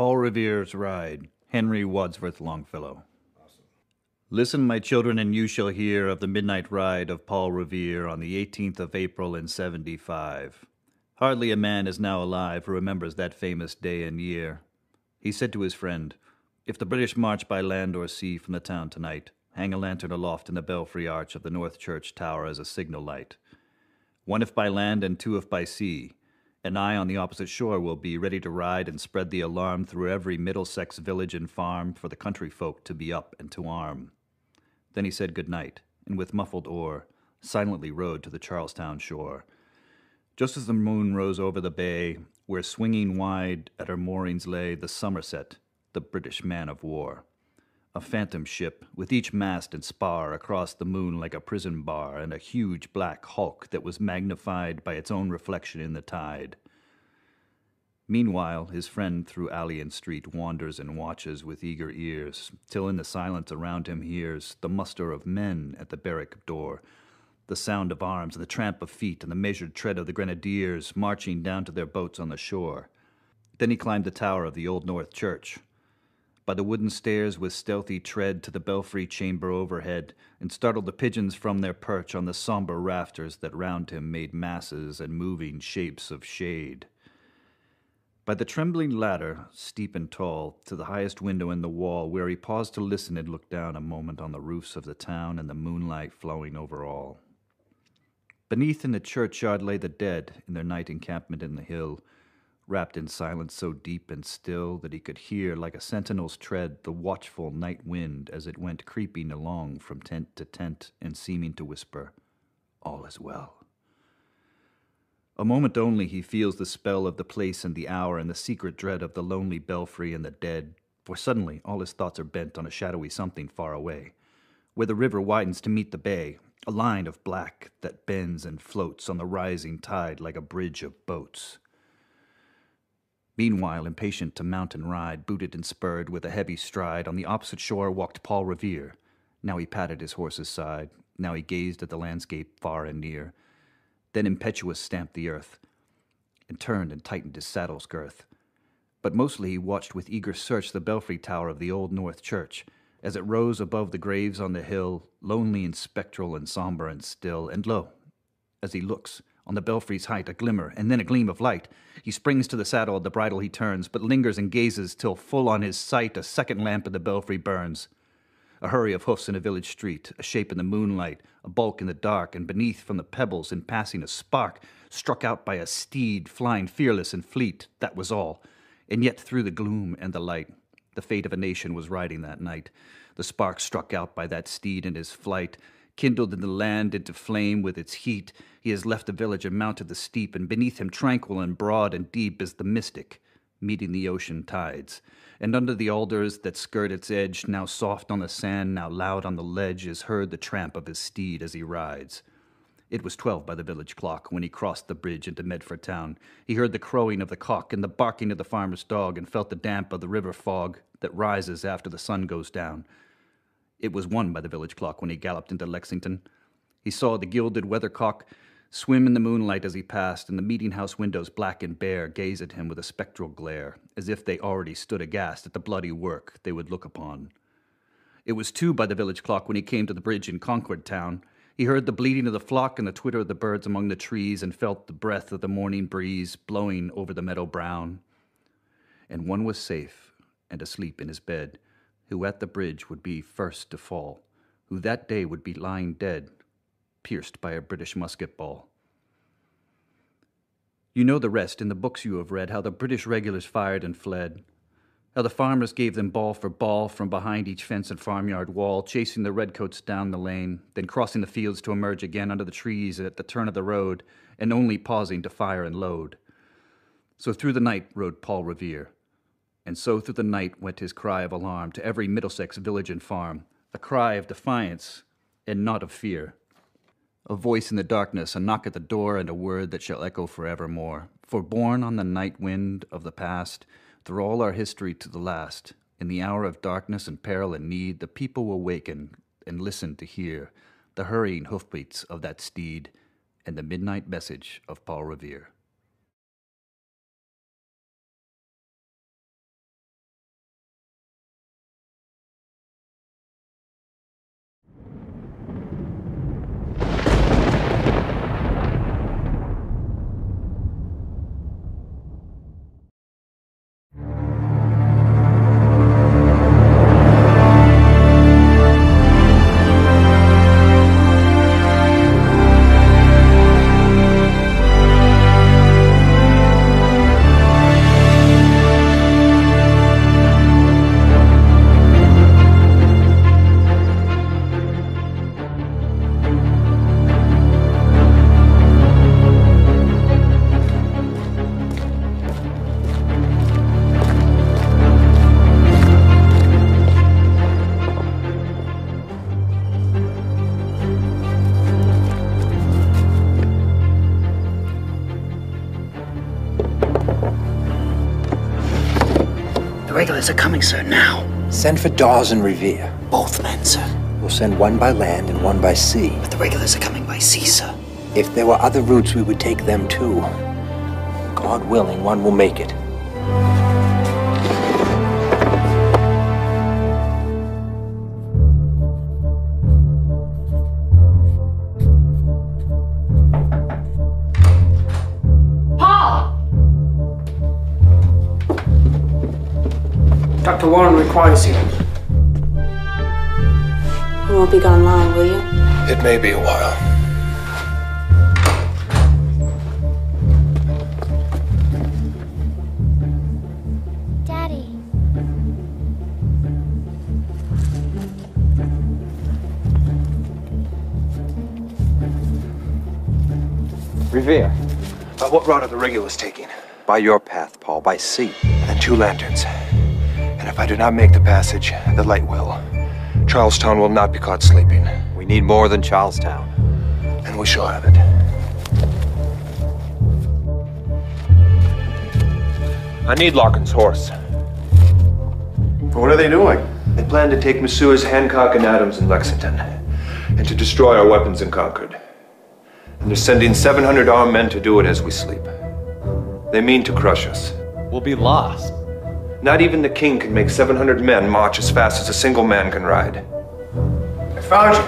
Paul Revere's Ride, Henry Wadsworth Longfellow. Listen, my children, and you shall hear of the midnight ride of Paul Revere on the 18th of April in 75. Hardly a man is now alive who remembers that famous day and year. He said to his friend, "If the British march by land or sea from the town tonight, hang a lantern aloft in the belfry arch of the North Church tower as a signal light. One if by land and two if by sea, and I on the opposite shore will be ready to ride and spread the alarm through every Middlesex village and farm for the country folk to be up and to arm." Then he said good night, and with muffled oar silently rowed to the Charlestown shore. Just as the moon rose over the bay, where swinging wide at her moorings lay the Somerset, the British man of war. A phantom ship, with each mast and spar across the moon like a prison bar, and a huge black hulk that was magnified by its own reflection in the tide. Meanwhile, his friend through alley and street wanders and watches with eager ears, till in the silence around him hears the muster of men at the barrack door, the sound of arms and the tramp of feet and the measured tread of the grenadiers marching down to their boats on the shore. Then he climbed the tower of the Old North Church, by the wooden stairs with stealthy tread to the belfry chamber overhead, and startled the pigeons from their perch on the sombre rafters that round him made masses and moving shapes of shade. By the trembling ladder, steep and tall, to the highest window in the wall, where he paused to listen and look down a moment on the roofs of the town and the moonlight flowing over all. Beneath in the churchyard lay the dead in their night encampment in the hill, wrapped in silence so deep and still that he could hear, like a sentinel's tread, the watchful night wind as it went creeping along from tent to tent and seeming to whisper, "All is well." A moment only he feels the spell of the place and the hour and the secret dread of the lonely belfry and the dead, for suddenly all his thoughts are bent on a shadowy something far away, where the river widens to meet the bay, a line of black that bends and floats on the rising tide like a bridge of boats. Meanwhile, impatient to mount and ride, booted and spurred with a heavy stride, on the opposite shore walked Paul Revere. Now he patted his horse's side, now he gazed at the landscape far and near, then impetuous stamped the earth, and turned and tightened his saddle's girth. But mostly he watched with eager search the belfry tower of the Old North Church, as it rose above the graves on the hill, lonely and spectral and sombre and still, and lo, as he looks, on the belfry's height a glimmer, and then a gleam of light. He springs to the saddle, the bridle he turns, but lingers and gazes till full on his sight a second lamp in the belfry burns. A hurry of hoofs in a village street, a shape in the moonlight, a bulk in the dark, and beneath from the pebbles in passing a spark, struck out by a steed flying fearless and fleet, that was all. And yet through the gloom and the light, the fate of a nation was riding that night. The spark struck out by that steed in his flight, kindled in the land into flame with its heat. He has left the village and mounted the steep, and beneath him tranquil and broad and deep is the mystic, meeting the ocean tides. And under the alders that skirt its edge, now soft on the sand, now loud on the ledge, is heard the tramp of his steed as he rides. It was 12 by the village clock when he crossed the bridge into Medford town. He heard the crowing of the cock and the barking of the farmer's dog, and felt the damp of the river fog that rises after the sun goes down. It was 1 by the village clock when he galloped into Lexington. He saw the gilded weathercock swim in the moonlight as he passed, and the meeting-house windows, black and bare, gaze at him with a spectral glare, as if they already stood aghast at the bloody work they would look upon. It was 2 by the village clock when he came to the bridge in Concord town. He heard the bleating of the flock and the twitter of the birds among the trees, and felt the breath of the morning breeze blowing over the meadow brown. And one was safe and asleep in his bed, who at the bridge would be first to fall, who that day would be lying dead, pierced by a British musket ball. You know the rest in the books you have read, how the British regulars fired and fled, how the farmers gave them ball for ball from behind each fence and farmyard wall, chasing the redcoats down the lane, then crossing the fields to emerge again under the trees at the turn of the road, and only pausing to fire and load. So through the night rode Paul Revere, and so through the night went his cry of alarm to every Middlesex village and farm, a cry of defiance and not of fear. A voice in the darkness, a knock at the door, and a word that shall echo forevermore. For borne on the night wind of the past, through all our history to the last, in the hour of darkness and peril and need, the people will waken and listen to hear the hurrying hoofbeats of that steed and the midnight message of Paul Revere. regulars are coming, sir, now. Send for Dawes and Revere. Both men, sir. We'll send one by land and one by sea. But the regulars are coming by sea, sir. If there were other routes, we would take them too. God willing, one will make it. Dr. Warren requires you. You won't be gone long, will you? It may be a while. Daddy. Revere. What route are the regulars taking? By your path, Paul, by sea. And 2 lanterns. And if I do not make the passage, the light will. Charlestown will not be caught sleeping. We need more than Charlestown. And we shall have it. I need Larkin's horse. What are they doing? They plan to take Messrs. Hancock and Adams in Lexington, and to destroy our weapons in Concord. And they're sending 700 armed men to do it as we sleep. They mean to crush us. We'll be lost. Not even the king can make 700 men march as fast as a single man can ride. I found you.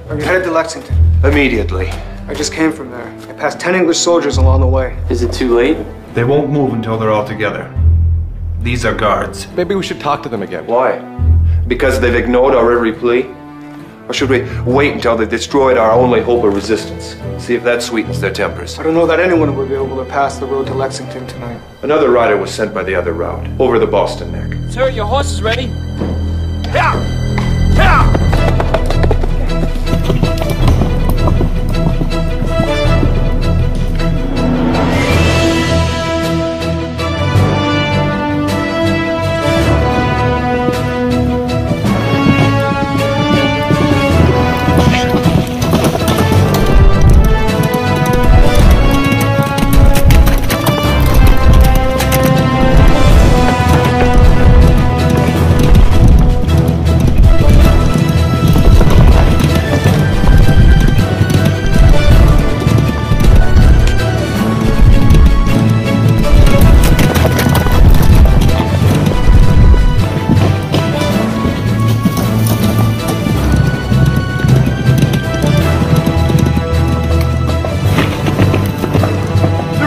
Are you headed to Lexington? Immediately. I just came from there. I passed 10 English soldiers along the way. Is it too late? They won't move until they're all together. These are guards. Maybe we should talk to them again. Why? Because they've ignored our every plea? Or should we wait until they've destroyed our only hope of resistance? See if that sweetens their tempers. I don't know that anyone would be able to pass the road to Lexington tonight. Another rider was sent by the other route, over the Boston Neck. Sir, your horse is ready.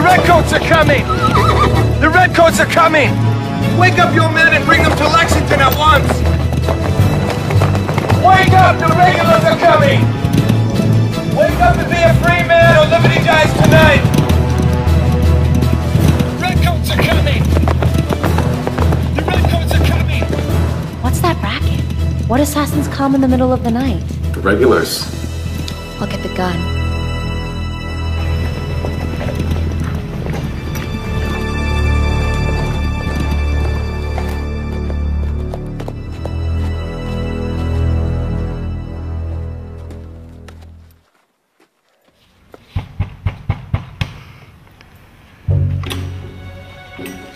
Redcoats are coming! The Redcoats are coming! Wake up your men and bring them to Lexington at once! Wake up! The regulars are coming! Wake up and be a free man or liberty dies tonight! Redcoats are coming! The Redcoats are coming! What's that racket? What assassins come in the middle of the night? The regulars. Look at the gun.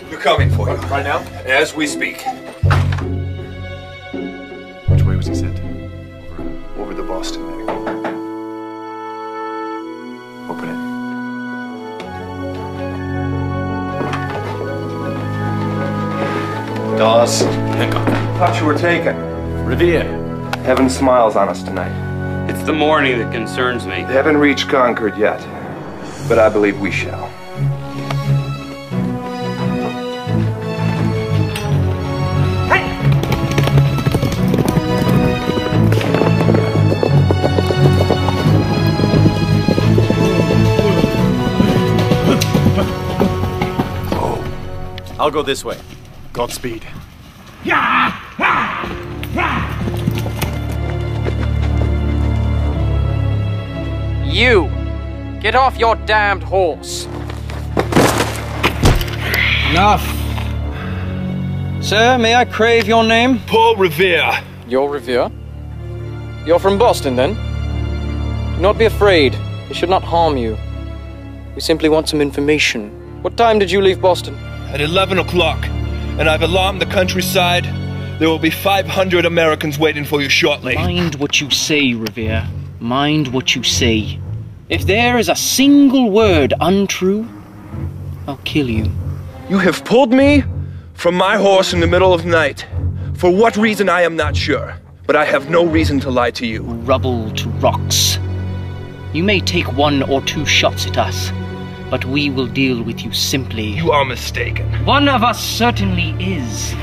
We're coming for you. Right now? As we speak. Which way was he sent? Over the Boston Neck. Open it. Dawes. Hancock. Thought you were taken. Revere. Heaven smiles on us tonight. It's the morning that concerns me. They haven't reached Concord yet, but I believe we shall. I'll go this way. Godspeed. You! Get off your damned horse! Enough. Sir, may I crave your name? Paul Revere. You're Revere? You're from Boston, then? Do not be afraid. They should not harm you. We simply want some information. What time did you leave Boston? At 11 o'clock. and I've alarmed the countryside. There will be 500 Americans waiting for you shortly. Mind what you say, Revere. Mind what you say. If there is a single word untrue, I'll kill you. You have pulled me from my horse in the middle of the night. For what reason, I am not sure. But I have no reason to lie to you. Rubble to rocks. You may take 1 or 2 shots at us, but we will deal with you simply. You are mistaken. One of us certainly is.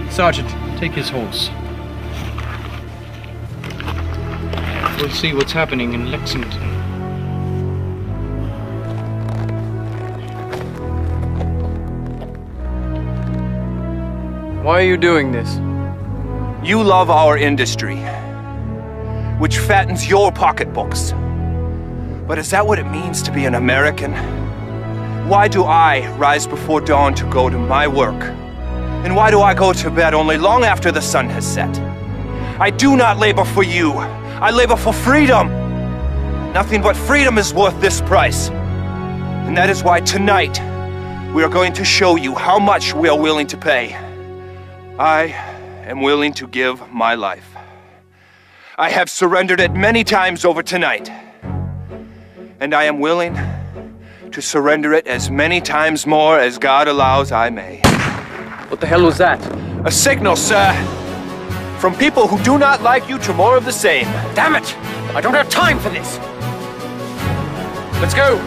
Sergeant, take his horse. We'll see what's happening in Lexington. Why are you doing this? You love our industry, which fattens your pocketbooks. But is that what it means to be an American? Why do I rise before dawn to go to my work? And why do I go to bed only long after the sun has set? I do not labor for you. I labor for freedom. Nothing but freedom is worth this price. And that is why tonight we are going to show you how much we are willing to pay. I am willing to give my life. I have surrendered it many times over tonight. And I am willing to surrender it as many times more as God allows I may. What the hell was that? A signal, sir. From people who do not like you to more of the same. Damn it! I don't have time for this! Let's go!